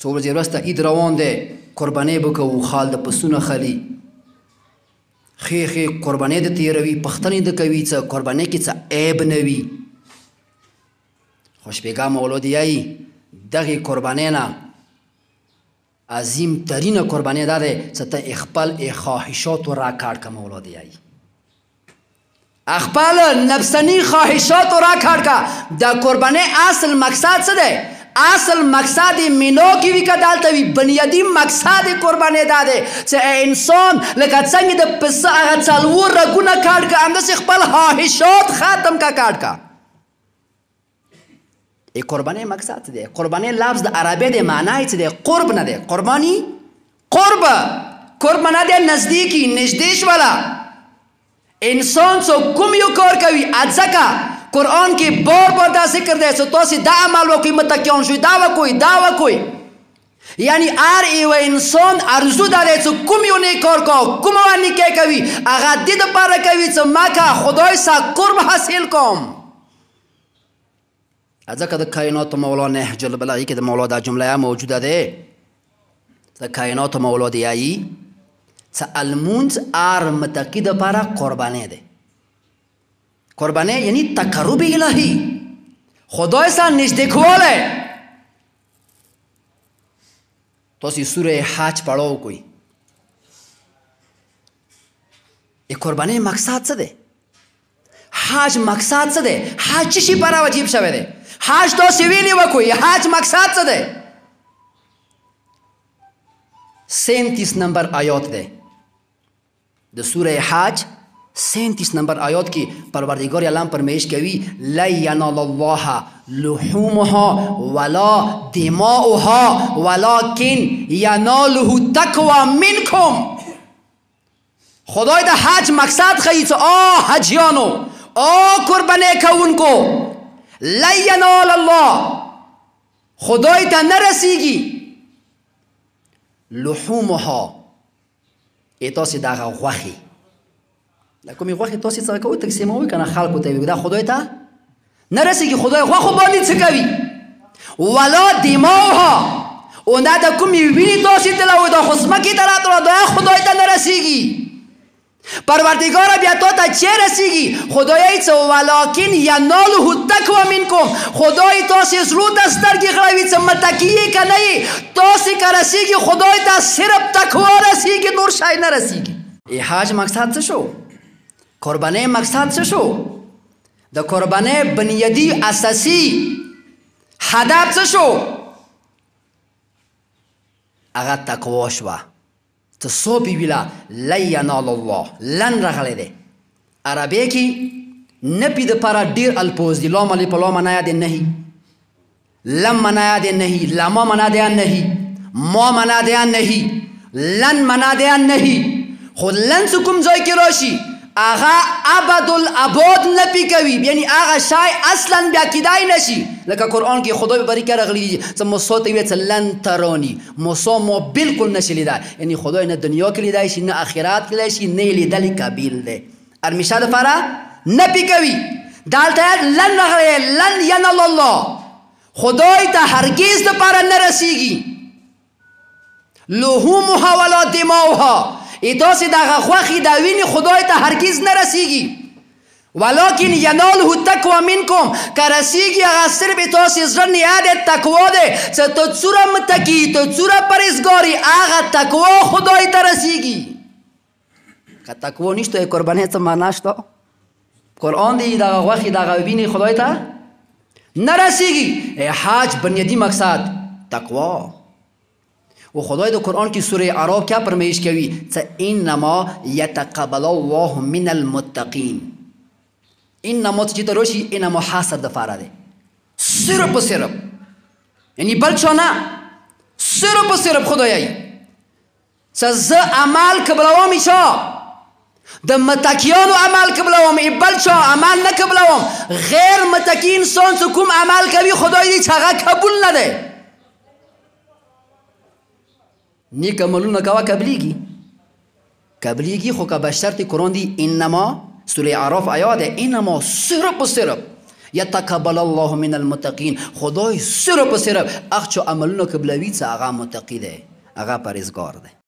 څو ورځې وروسته عید روان دی قربانۍ به کوو خال د پسونه خلي ښې ښې قربانۍ د تېروي پښتنې د کوي څه قربانۍ کې څه عیب نه وي خو شپېږا مولودیایي دغې قربانۍ نه عظیم ترینه قربانۍ دا دی چې ته خپل خواهشاتو را کاټ که مولودیایي خپل نفسنی خواهشاتو را کاټ که د قربانۍ اصل مقصد څه دی اصل مقصد مینو کې وي که دلته وي بنیادي مقصد قربانۍ دا دی چې انسان لکه څنګه د پسه هغه څلور رګونه کاټ که همداسې خپل خواهشات ختم که کاټ که قربانۍ مقصد دی قربانۍ لفظ د عربی دی معنی څه دی قرب نه دی قرباني قرب نه دی نزدیکی نږدې شوله انسان څو کوم یو کار کوي ځکه قرآن کې بار دا ذکر دی چې تاسې دا عمل وکړئ متکیان شوئ دا وکوئ یعنی هر یو انسان ارزو دا دی چې کوم یو نیک کار کوه کومه نیکۍ کوي هغه دې دپاره کوي چې ما که خدای څخه قرب حاصل کوم ځکه د کائنات مولا نهج البلاغه کې د مولا دا جمله موجوده ده د کائنات مولا دی یایي چې المونځ هر متقي دپاره قربانۍ ده قربانۍ یعنی تقرب الهی خدای سره نږدې کوالی تاسې سوره حج پړه وکړئ قربانۍ مقصد څه دی حج مقصد څه دی حج څه شي لپاره واجب شوی دی حج تاسې ویلې وکړئ حج مقصد څه دی 37 نمبر آیات دی د سوره حج 37 نمبر آیات کې پروردگار عالم فرمایش کوي لا ینال الله لحومها ولا دماؤها ولكن یناله التقوی منکم خدای د حج مقصد ښیي چې حجیانو قربانۍ کوونکو لا ینال الله خدای ته نه رسیږي لحومها تاسې دغه غوښې د کومې غوښې تاسې څه کوئ تقسیموئ که نه خلکو ته وي دا خدای ته نه رسېږي خدای غوښو باندې څه کوي ولا دماؤها او دا د کومې وینې تاسې تلوئ دا خو ځمکې ته راتلله دا خدای ته نه رسېږي پروردگاره بیا تو ته چه رسیږي خدای څه ولکن یناله التقوی منکم خدای تاسې زړو ته سترګې غړوي څه متقي یې که نه یې تاسې که رسیږي خدای ته صرف تقوا رسیږي نور شی نه رسیږي حج مقصد څه شو قربانۍ مقصد څه شو د قربانۍ بنیادي اساسي هدف څه شو هغه تقوا شوه تصوبی ویلا لا ینال الله لن رغلی دی عربی کې نپی د پاره ډیر الفاظ دي لام الف لام معنا د نهي لم معنا د نهي لما معنا د نهي ما معنا د نهي لن معنا د نهي خو لن کوم ځای کې راشي هغه ابد الاباد نپی کوي یعنی هغه شای اصلا بیا کیدای نشي لکه قرآن کې خدای به بری راغلی دي چې موسی ته ویل لن ترانی موسی مو بالکل نشي لیدای یعنی خدای نه دنیا کې لیدای شي نه آخرت کې لیدای شي نه لیدل قابل دی ارمیشه لپاره نپی کوي دالته لن راغلی لن ینال الله خدای ته هرگز لپاره نه رسیږي لحومها ولا دماؤها تاسې دغه غوښې د وینې خدای ته هرگز نه رسیږي ولکن یناله التقوی منکم که رسیږي هغه صرف تاسې زړه نیاد تقوا دی چې ته څومره متقي ته څومره پرهیزګاري هغه تقوا خدای ته رسیږي که تقوا نشته قربانۍ څه معنا شته قرآن دی دغه غوښې دغه وینې خدای ته نه رسیږي حج بنیادي مقصد تقوا و خدای د قرآن کی سوره اعراف کیا فرمایش کوي چې انما یتقبل الله من المتقین انما چې ته راشي انما حاصر د فاره دی صرف یعنی بل چا نه صرف خدایي چې زه عمل قبلوم چا د متقیانو عمل قبلوم بل چا عمل نه قبلوم غیر متقی انسان چې کوم عمل کوي خدای دې چې هغه قبول نه دی نیک عملونه کوه قبلیږي خو که به شرط قرآن دی انما سوره اعراف آیات ده انما صرف یتقبل الله من المتقین. خدای صرف و صرف هغه چې عملونه قبلوي څه هغه متقي دی، هغه پرهیزګار دی.